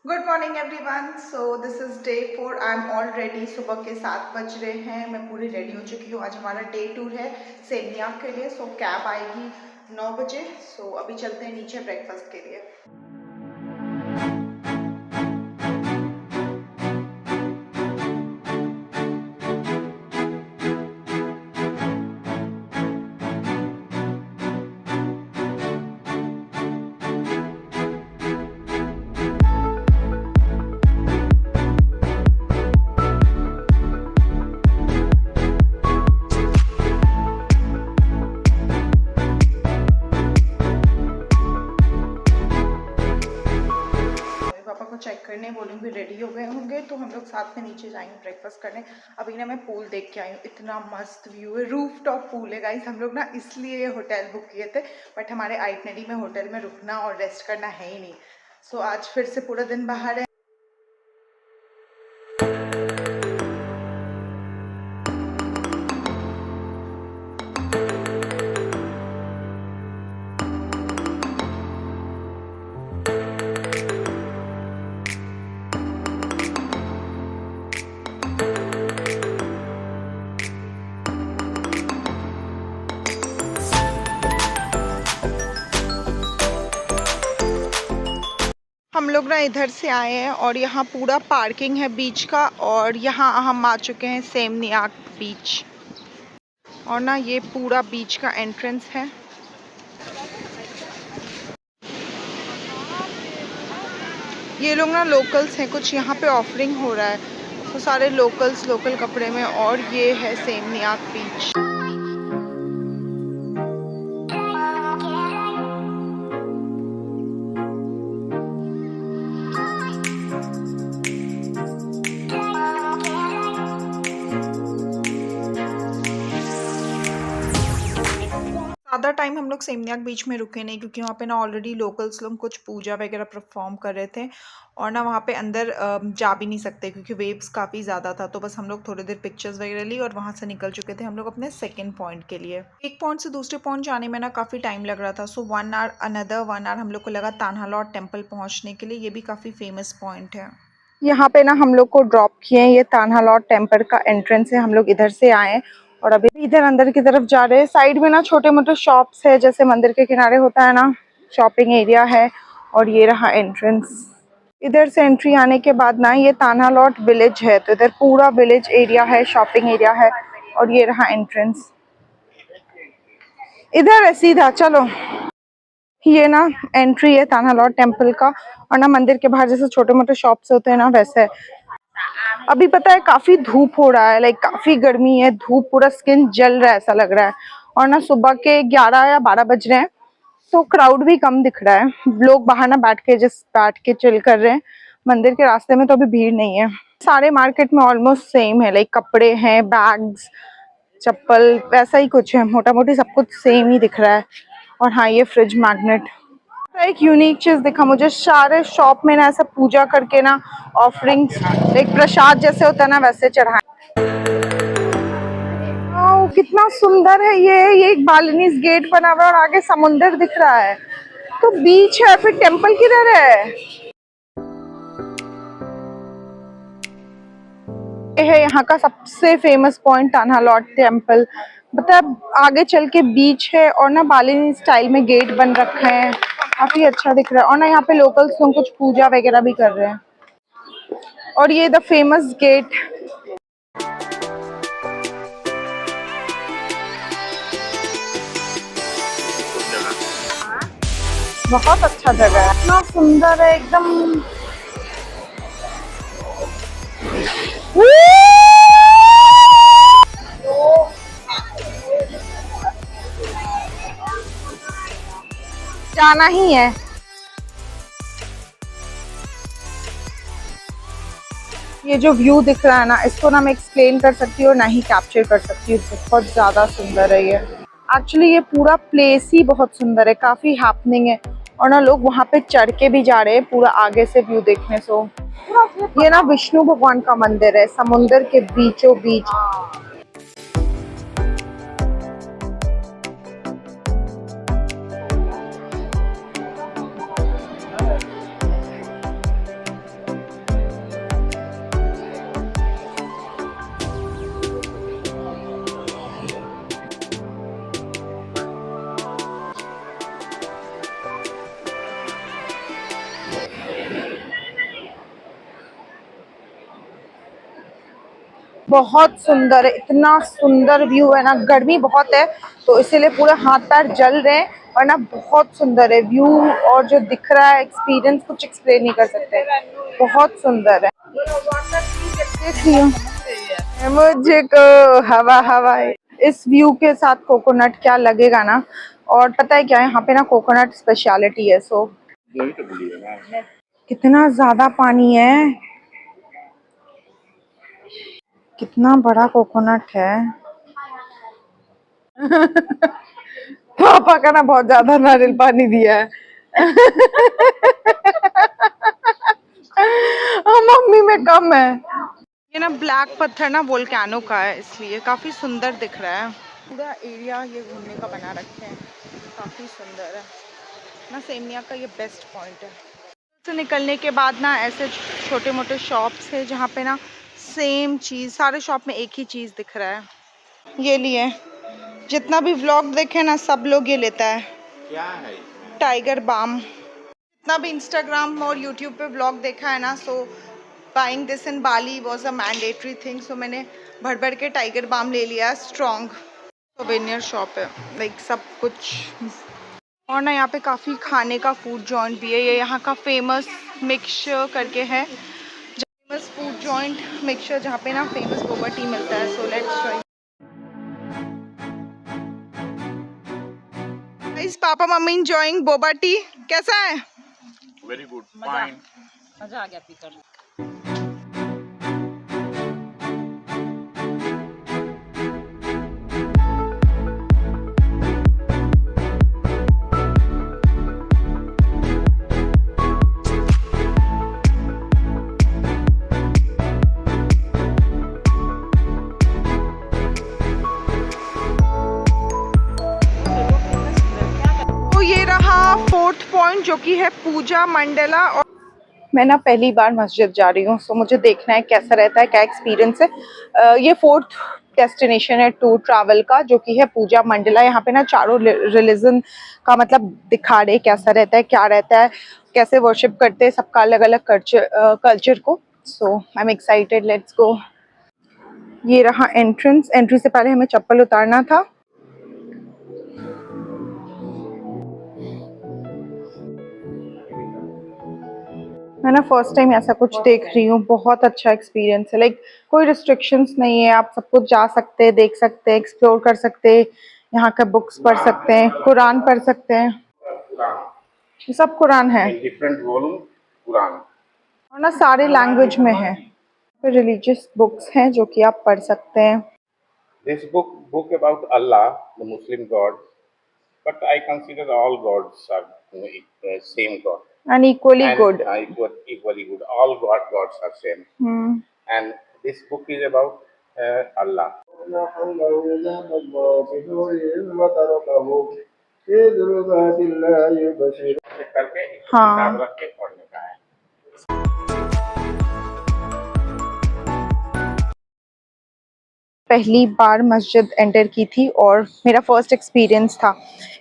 Good morning everyone. So this is day 4। I am all ready. सुबह के 7 बज रहे हैं। मैं पूरी रेडी हो चुकी हूँ। आज हमारा डे टूर है सेमिया के लिए। सो कैब आएगी 9 बजे। सो अभी चलते हैं नीचे ब्रेकफास्ट के लिए। पापा को चेक करने बोलूँगी, रेडी हो गए होंगे तो हम लोग साथ में नीचे जाएंगे ब्रेकफास्ट करने। अभी ना मैं पूल देख के आई हूँ, इतना मस्त व्यू है। रूफ टॉप पूल है गाइस। हम लोग ना इसलिए होटल बुक किए थे, बट हमारे आइटनरी में होटल में रुकना और रेस्ट करना है ही नहीं। सो आज फिर से पूरा दिन बाहर है। हम लोग ना इधर से आए हैं और यहाँ पूरा पार्किंग है बीच का, और यहाँ हम आ चुके हैं सेमनियाक बीच। और ना ये पूरा बीच का एंट्रेंस है। ये लोग ना लोकल्स हैं, कुछ यहाँ पे ऑफरिंग हो रहा है तो सारे लोकल्स लोकल कपड़े में। और ये है सेमनियाक बीच। ज़्यादा टाइम हम लोग सेमनियाक बीच में रुके नहीं, क्योंकि वहाँ पे ना ऑलरेडी लोकल्स लोग कुछ पूजा वगैरह परफॉर्म कर रहे थे। और ना वहाँ पे अंदर जा भी नहीं सकते क्योंकि वेव्स काफ़ी ज़्यादा था। तो बस हम लोग थोड़ी देर पिक्चर्स वगैरह ली और वहाँ से निकल चुके थे हम लोग अपने सेकेंड पॉइंट के लिए। एक पॉइंट से दूसरे पॉइंट जाने में ना काफ़ी टाइम लग रहा था। सो 1 आवर, अनदर 1 आवर हम लोग को लगा तान्हालॉट टेम्पल पहुँचने के लिए। ये भी काफ़ी फेमस पॉइंट है। यहाँ पे ना हम लोग को ड्रॉप किए हैं। ये तान्हालॉट टेम्पल का एंट्रेंस है। हम लोग इधर से आए और अभी इधर अंदर की तरफ जा रहे हैं। साइड में ना छोटे मोटे शॉप्स है, जैसे मंदिर के किनारे होता है ना, शॉपिंग एरिया है। और ये रहा एंट्रेंस। इधर से एंट्री आने के बाद ना ये तान्हालॉट विलेज है, तो इधर पूरा विलेज एरिया है, शॉपिंग एरिया है। और ये रहा एंट्रेंस। इधर है सीधा, चलो। ये ना एंट्री है तान्हालॉट टेम्पल का। और ना मंदिर के बाहर जैसे छोटे मोटे शॉप्स होते हैं ना, वैसे है। अभी पता है काफी धूप हो रहा है, लाइक काफी गर्मी है, धूप पूरा स्किन जल रहा है ऐसा लग रहा है। और ना सुबह के 11 या 12 बज रहे हैं, तो क्राउड भी कम दिख रहा है। लोग बाहर ना बैठ के चिल कर रहे हैं। मंदिर के रास्ते में तो अभी भीड़ नहीं है। सारे मार्केट में ऑलमोस्ट सेम है, लाइक कपड़े हैं, बैग्स, चप्पल, वैसा ही कुछ है। मोटा मोटी सब कुछ सेम ही दिख रहा है। और हाँ, ये फ्रिज मैग्नेट, एक यूनिक चीज दिखा मुझे। सारे शॉप में ना ऐसा पूजा करके ना ऑफरिंग्स, एक प्रसाद जैसे होता है ना, वैसे चढ़ाए। कितना सुंदर है ये एक बालिनीज गेट बना हुआ है और आगे समुंदर दिख रहा है। तो बीच है, फिर टेम्पल किधर है? ये है यहाँ का सबसे फेमस पॉइंट, तान्हालॉट टेम्पल। मतलब आगे चल के बीच है और ना बालिनी स्टाइल में गेट बन रखा है, काफी अच्छा दिख रहा है। और ना यहाँ पे लोकल्स लोग कुछ पूजा वगैरह भी कर रहे हैं। और ये द फेमस गेट। बहुत अच्छा जगह है, इतना सुंदर है एकदम। जाना ही है। ये जो व्यू दिख रहा है ना, इसको ना मैं एक्सप्लेन कर सकती हूँ और ना ही कैप्चर कर सकती हूँ। बहुत ज्यादा सुंदर है ये। एक्चुअली ये पूरा प्लेस ही बहुत सुंदर है, काफी हैपनिंग है। और ना लोग वहाँ पे चढ़ के भी जा रहे हैं पूरा आगे से व्यू देखने। सो ये ना विष्णु भगवान का मंदिर है, समुंदर के बीचों बीच। बहुत सुंदर है, इतना सुंदर व्यू है ना। गर्मी बहुत है तो इसीलिए पूरे हाथ पैर जल रहे हैं, वरना बहुत सुंदर है व्यू। और जो दिख रहा है एक्सपीरियंस कुछ एक्सप्लेन नहीं कर सकते, बहुत सुंदर है। देख रही हूँ मुझे को हवा हवा है। इस व्यू के साथ कोकोनट क्या लगेगा ना। और पता है क्या, यहाँ पे ना कोकोनट स्पेशलिटी है। सो कितना ज्यादा पानी है, कितना बड़ा कोकोनट है। पापा का ना बहुत ज्यादा नारियल पानी दिया है। मम्मी में कम है। ये ना ब्लैक पत्थर ना वोल्केनो का है, इसलिए काफी सुंदर दिख रहा है। पूरा एरिया ये घूमने का बना रखे हैं, काफी सुंदर है ना। सेमिया का ये बेस्ट पॉइंट है। से निकलने के बाद ना ऐसे छोटे मोटे शॉप्स है जहाँ पे ना सेम चीज, सारे शॉप में एक ही चीज दिख रहा है। ये लिए जितना भी व्लॉग देखे ना सब लोग ये लेता है। क्या है? Tiger Balm. जितना भी इंस्टाग्राम और यूट्यूब पे व्लॉग देखा है ना, so buying this in Bali was a mandatory thing. So मैंने भर भर के टाइगर बाम ले लिया। स्ट्रॉन्ग सोवेनियर शॉप है, लाइक सब कुछ। और ना यहाँ पे काफ़ी खाने का फूड जॉइंट भी है। ये यहाँ का फेमस मिक्सचर करके है, फेमस फूड जॉइंट मिक्सचर, जहाँ पे ना फेमस बोबा टी मिलता है। So let's try. Guys, papa mummy enjoying boba tea. कैसा है? Very good, fine. मजा आ गया पीकर। तो ये रहा फोर्थ पॉइंट जो कि है पूजा मंडला। और मैं ना पहली बार मस्जिद जा रही हूँ, सो मुझे देखना है कैसा रहता है, क्या एक्सपीरियंस है। ये फोर्थ डेस्टिनेशन है टूर ट्रैवल का, जो कि है पूजा मंडला। यहाँ पे ना चारों रिलीजन का मतलब दिखा रहे कैसा रहता है, क्या रहता है, कैसे वर्शिप करते हैं, सबका अलग अलग कल्चर को। So I am excited, let's go. ये रहा एंट्रेंस। एंट्री से पहले हमें चप्पल उतारना था। मैं ना फर्स्ट टाइम ऐसा कुछ देख रही हूँ, बहुत अच्छा एक्सपीरियंस है। लाइक कोई रिस्ट्रिक्शंस नहीं है, आप सब कुछ जा सकते हैं, देख सकते हैं, एक्सप्लोर कर सकते हैं। यहाँ का बुक्स पढ़ सकते हैं, कुरान पढ़ सकते हैं। ये सब कुरान है, डिफरेंट वॉल्यूम कुरान, और ना सारे लैंग्वेज में है। रिलीजियस बुक्स हैं जो कि आप पढ़ सकते हैं। This book about Allah, the Muslim God, but I consider all gods are same God and equally and good. equally good. All gods are same. And this book is about Allah. हाँ, रख के पढ़ने का है। पहली बार मस्जिद enter की थी और मेरा फर्स्ट एक्सपीरियंस था।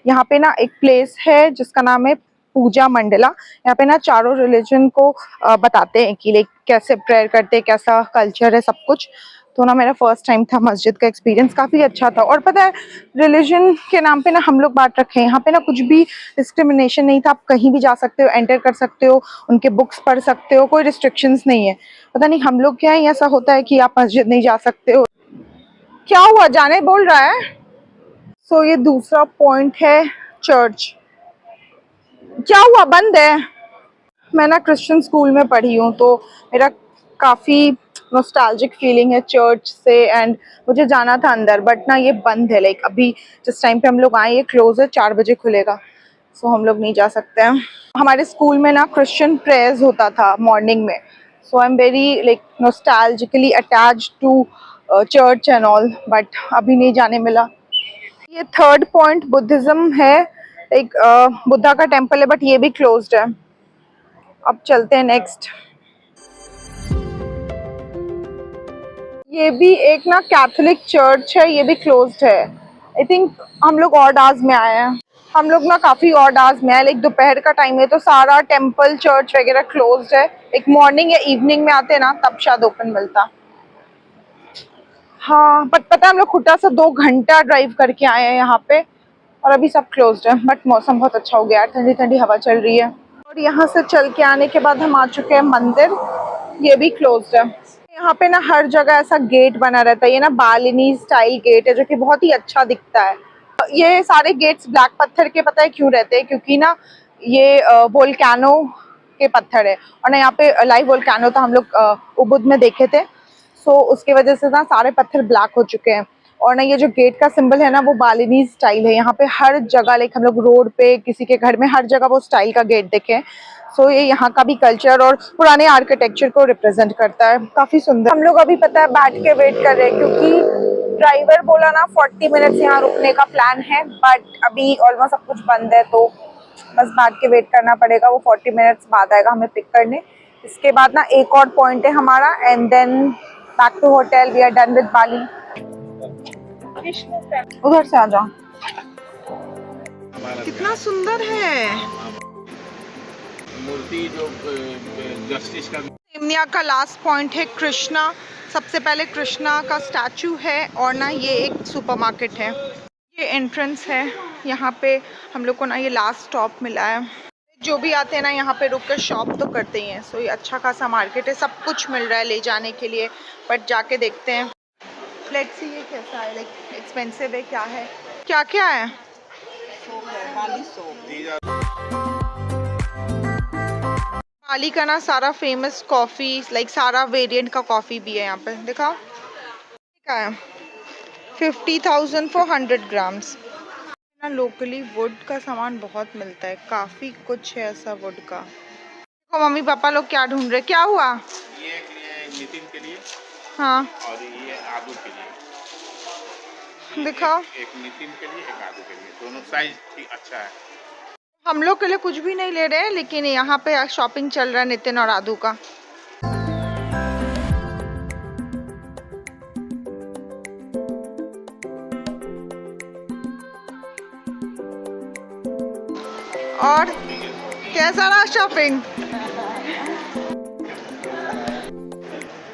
यहाँ पे ना एक प्लेस है जिसका नाम है पूजा मंडला। यहाँ पे ना चारों रिलीजन को बताते हैं कि लाइक कैसे प्रेयर करते हैं, कैसा कल्चर है, सब कुछ। तो ना मेरा फर्स्ट टाइम था, मस्जिद का एक्सपीरियंस काफ़ी अच्छा था। और पता है, रिलीजन के नाम पे ना हम लोग बांट रखे हैं। यहाँ पे ना कुछ भी डिस्क्रिमिनेशन नहीं था, आप कहीं भी जा सकते हो, एंटर कर सकते हो, उनके बुक्स पढ़ सकते हो, कोई रिस्ट्रिक्शंस नहीं है। पता नहीं हम लोग क्या है, ऐसा होता है कि आप मस्जिद नहीं जा सकते हो। क्या हुआ, जाने बोल रहा है? सो ये दूसरा पॉइंट है चर्च। क्या हुआ, बंद है? मैं ना क्रिश्चियन स्कूल में पढ़ी हूँ, तो मेरा काफ़ी नॉस्टैल्जिक फीलिंग है चर्च से। एंड मुझे जाना था अंदर, बट ना ये बंद है। लाइक अभी जिस टाइम पे हम लोग आए, ये क्लोज है, 4 बजे खुलेगा। सो हम लोग नहीं जा सकते हैं। हमारे स्कूल में ना क्रिश्चियन प्रेयर्स होता था मॉर्निंग में। So I am very like nostalgically attached to church and all, but अभी नहीं जाने मिला। ये थर्ड पॉइंट बुद्धिज्म है, एक बुद्धा का टेम्पल है, बट ये भी क्लोज्ड है। अब चलते हैं नेक्स्ट। ये भी एक ना कैथोलिक चर्च है, ये भी क्लोज्ड है। आई थिंक हम लोग ऑड आवर्स में आए हैं। हम लोग ना काफ़ी ऑड आवर्स में आए, लाइक दोपहर का टाइम है, तो सारा टेम्पल चर्च वगैरह क्लोज्ड है। एक मॉर्निंग या इवनिंग में आते हैं ना, तब शायद ओपन मिलता। हाँ, बट पता है हम लोग खुट्टा से 2 घंटा ड्राइव करके आए हैं यहाँ पे, और अभी सब क्लोज्ड है। बट मौसम बहुत अच्छा हो गया है, ठंडी ठंडी हवा चल रही है। और यहाँ से चल के आने के बाद हम आ चुके हैं मंदिर, ये भी क्लोज्ड है। यहाँ पे ना हर जगह ऐसा गेट बना रहता है, ये ना बालिनी स्टाइल गेट है जो कि बहुत ही अच्छा दिखता है। ये सारे गेट्स ब्लैक पत्थर के, पता है क्यों रहते हैं? क्योंकि ना ये वोल्केनो के पत्थर है, और ना यहाँ पे लाइव वोल्केनो था, हम लोग उबुद में देखे थे। सो उसके वजह से ना सारे पत्थर ब्लैक हो चुके हैं। और ना ये जो गेट का सिंबल है ना वो बालिनी स्टाइल है। यहाँ पे हर जगह, लाइक हम लोग रोड पे, किसी के घर में, हर जगह वो स्टाइल का गेट देखे। सो ये यहाँ का भी कल्चर और पुराने आर्किटेक्चर को रिप्रेजेंट करता है, काफी सुंदर। हम लोग अभी पता है बैठ के वेट कर रहे हैं, क्योंकि ड्राइवर बोला ना 40 मिनट्स यहाँ रुकने का प्लान है, बट अभी ऑलमोस्ट सब कुछ बंद है, तो बस बैठ के वेट करना पड़ेगा। वो 40 मिनट्स बाद आएगा हमें पिक करने। इसके बाद ना एक और पॉइंट है हमारा, and then back to hotel. We are done with Bali. उधर से आ जाओ। कितना सुंदर है मूर्ति जो जस्टिस का। सेमनिया का लास्ट पॉइंट है कृष्णा। सबसे पहले कृष्णा का स्टैचू है, और ना ये एक सुपरमार्केट है। ये एंट्रेंस है। यहाँ पे हम लोग को ना ये लास्ट स्टॉप मिला है। जो भी आते हैं ना यहाँ पे रुक कर शॉप तो करते ही हैं। सो ये अच्छा खासा मार्केट है, सब कुछ मिल रहा है ले जाने के लिए, बट जाके देखते हैं। लेट्स सी ये कैसा है, लाइक एक्सपेंसिव है, क्या है, क्या क्या है। बाली का ना सारा फेमस कॉफ़ी, लाइक सारा वेरिएंट का कॉफ़ी भी है यहाँ पे, दिखाओ क्या है। 50,000 for 100 ग्राम्स। ना लोकली वुड का सामान बहुत मिलता है, काफ़ी कुछ है ऐसा वुड का। देखो मम्मी पापा लोग क्या ढूंढ रहे, क्या हुआ? ये के लिए नितिन के लिए, हाँ और ये आदू के लिए। दिखाओ। एक नितिन के लिए, एक आदू के लिए, दोनों साइज ठीक अच्छा है। हम लोग के लिए कुछ भी नहीं ले रहे हैं, लेकिन यहाँ पे शॉपिंग चल रहा है नितिन और आदू का। और कैसा रहा शॉपिंग?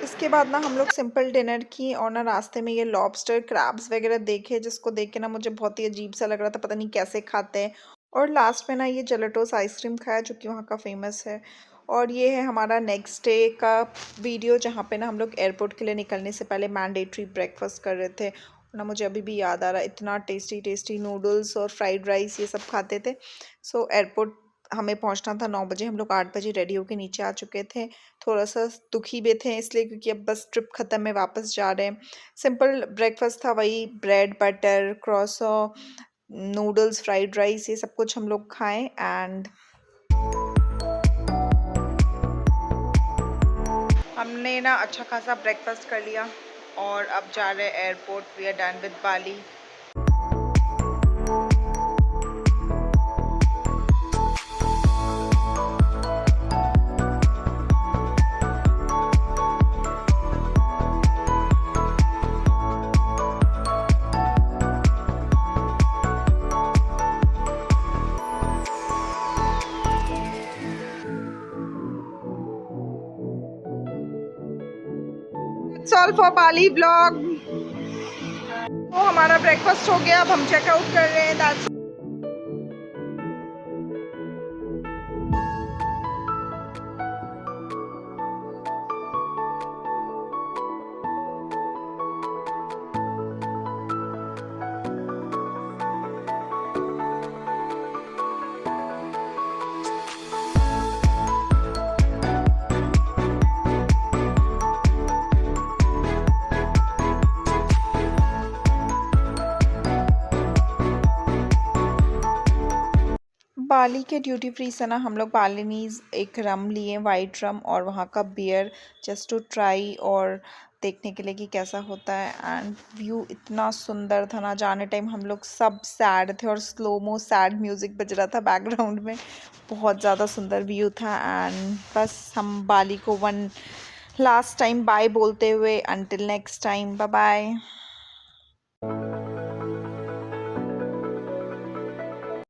इसके बाद ना हम लोग सिंपल डिनर की, और ना रास्ते में ये लॉबस्टर क्रैब्स वगैरह देखे, जिसको देख के ना मुझे बहुत ही अजीब सा लग रहा था, पता नहीं कैसे खाते हैं। और लास्ट में ना ये जेलेटोस आइसक्रीम खाया, जो कि वहाँ का फेमस है। और ये है हमारा नेक्स्ट डे का वीडियो, जहाँ पे ना हम लोग एयरपोर्ट के लिए निकलने से पहले मैंडेटरी ब्रेकफास्ट कर रहे थे। और ना मुझे अभी भी याद आ रहा है, इतना टेस्टी टेस्टी नूडल्स और फ्राइड राइस ये सब खाते थे। सो एयरपोर्ट हमें पहुंचना था 9 बजे, हम लोग 8 बजे रेडी होके नीचे आ चुके थे। थोड़ा सा दुखी भी थे इसलिए, क्योंकि अब बस ट्रिप ख़त्म है, वापस जा रहे हैं। सिंपल ब्रेकफास्ट था, वही bread butter croissant noodles fried rice ये सब कुछ हम लोग खाएं। एंड हमने ना अच्छा खासा ब्रेकफास्ट कर लिया, और अब जा रहे हैं airport. We are done with Bali. That's all for Bali vlog। तो हमारा ब्रेकफास्ट हो गया, अब हम चेकआउट कर रहे हैं। That's बाली के ड्यूटी फ्री से ना हम लोग बालिनीज एक रम लिए, वाइट रम, और वहाँ का बियर, जस्ट टू ट्राई और देखने के लिए कि कैसा होता है। एंड व्यू इतना सुंदर था ना, जाने टाइम हम लोग सब सैड थे और स्लोमो सैड म्यूज़िक बज रहा था बैकग्राउंड में। बहुत ज़्यादा सुंदर व्यू था। एंड बस हम बाली को वन लास्ट टाइम बाय बोलते हुए, until next time, bye bye.